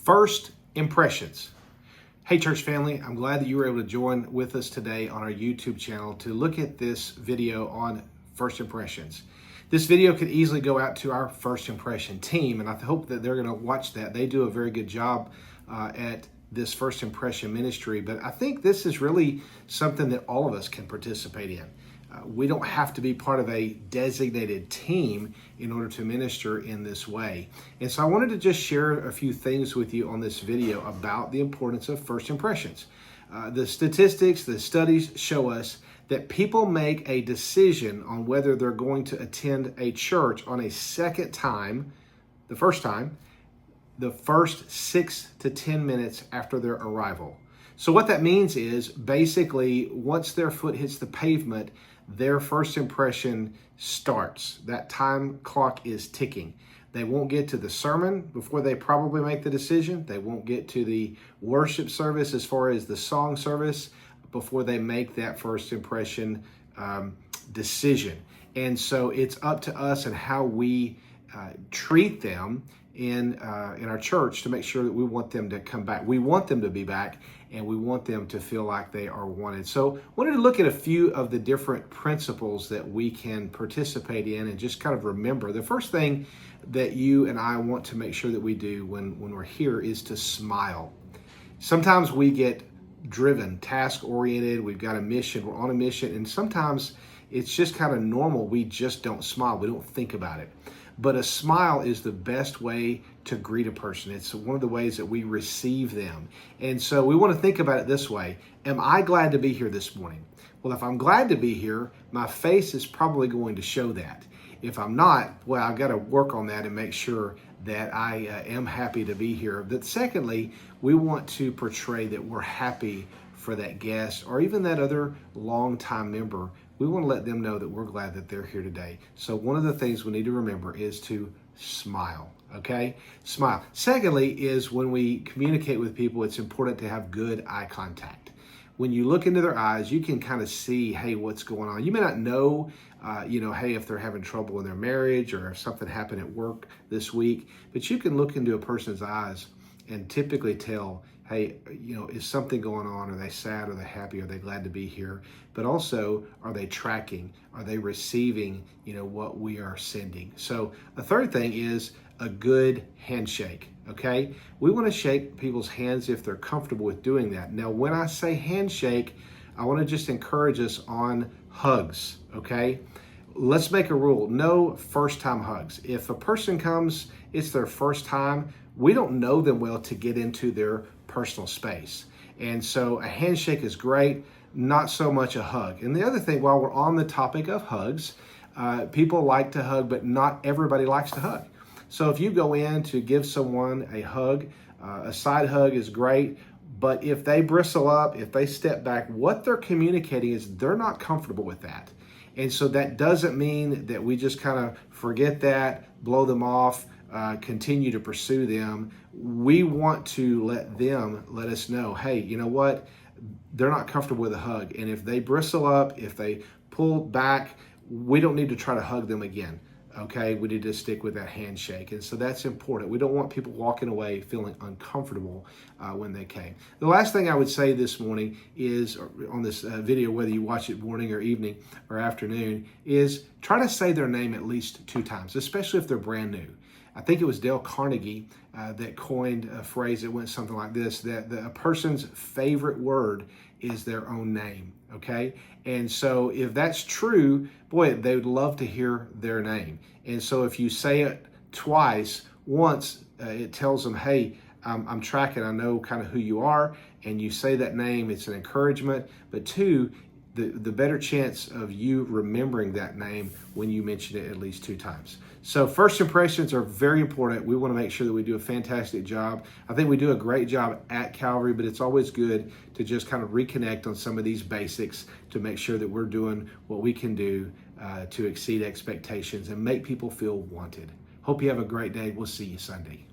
First impressions. Hey church family, I'm glad that you were able to join with us today on our YouTube channel to look at this video on first impressions. This video could easily go out to our first impression team, and I hope that they're going to watch that. They do a very good job at this first impression ministry, but I think this is really something that all of us can participate in. We don't have to be part of a designated team in order to minister in this way. And so I wanted to just share a few things with you on this video about the importance of first impressions. The statistics, the studies show us that people make a decision on whether they're going to attend a church on a second time, the first 6 to 10 minutes after their arrival. So what that means is basically once their foot hits the pavement, their first impression starts. That time clock is ticking. They won't get to the sermon before they probably make the decision. They won't get to the worship service as far as the song service before they make that first impression decision. And so it's up to us and how we treat them in our church to make sure that we want them to come back. We want them to be back, and we want them to feel like they are wanted. So I wanted to look at a few of the different principles that we can participate in and just kind of remember. The first thing that you and I want to make sure that we do when we're here is to smile. Sometimes we get driven, task-oriented, we've got a mission, we're on a mission, and sometimes it's just kind of normal. We just don't smile. We don't think about it. But a smile is the best way to greet a person. It's one of the ways that we receive them. And so we want to think about it this way. Am I glad to be here this morning? Well, if I'm glad to be here, my face is probably going to show that. If I'm not, well, I've got to work on that and make sure that I am happy to be here. But secondly, we want to portray that we're happy for that guest or even that other longtime member. We want to let them know that we're glad that they're here today. So one of the things we need to remember is to smile, okay? Smile. Secondly is when we communicate with people, it's important to have good eye contact. When you look into their eyes, you can kind of see, hey, what's going on. You may not know, hey, if they're having trouble in their marriage or if something happened at work this week, but you can look into a person's eyes and typically tell, hey, is something going on? Are they sad? Are they happy? Are they glad to be here? But also, are they tracking? Are they receiving, what we are sending? So a third thing is a good handshake, okay? We want to shake people's hands if they're comfortable with doing that. Now, when I say handshake, I want to just encourage us on hugs, okay? Let's make a rule, no first-time hugs. If a person comes, it's their first time, we don't know them well to get into their personal space. And so a handshake is great, not so much a hug. And the other thing, while we're on the topic of hugs, people like to hug, but not everybody likes to hug. So if you go in to give someone a hug, a side hug is great, but if they bristle up, if they step back, what they're communicating is they're not comfortable with that. And so that doesn't mean that we just kind of forget that, blow them off, continue to pursue them. We want to let us know, hey, you know what? They're not comfortable with a hug. And if they bristle up, if they pull back, we don't need to try to hug them again. Okay, we need to stick with that handshake. And so that's important. We don't want people walking away feeling uncomfortable when they came. The last thing I would say this morning is, on this video, whether you watch it morning or evening or afternoon, is try to say their name at least 2 times, especially if they're brand new. I think it was Dale Carnegie that coined a phrase that went something like this, that a person's favorite word is their own name, okay? And so if that's true, boy, they would love to hear their name. And so if you say it twice, once it tells them, hey, I'm tracking, I know kind of who you are, and you say that name, it's an encouragement. But 2, the better chance of you remembering that name when you mention it at least 2 times. So first impressions are very important. We want to make sure that we do a fantastic job. I think we do a great job at Calvary, but it's always good to just kind of reconnect on some of these basics to make sure that we're doing what we can do to exceed expectations and make people feel wanted. Hope you have a great day. We'll see you Sunday.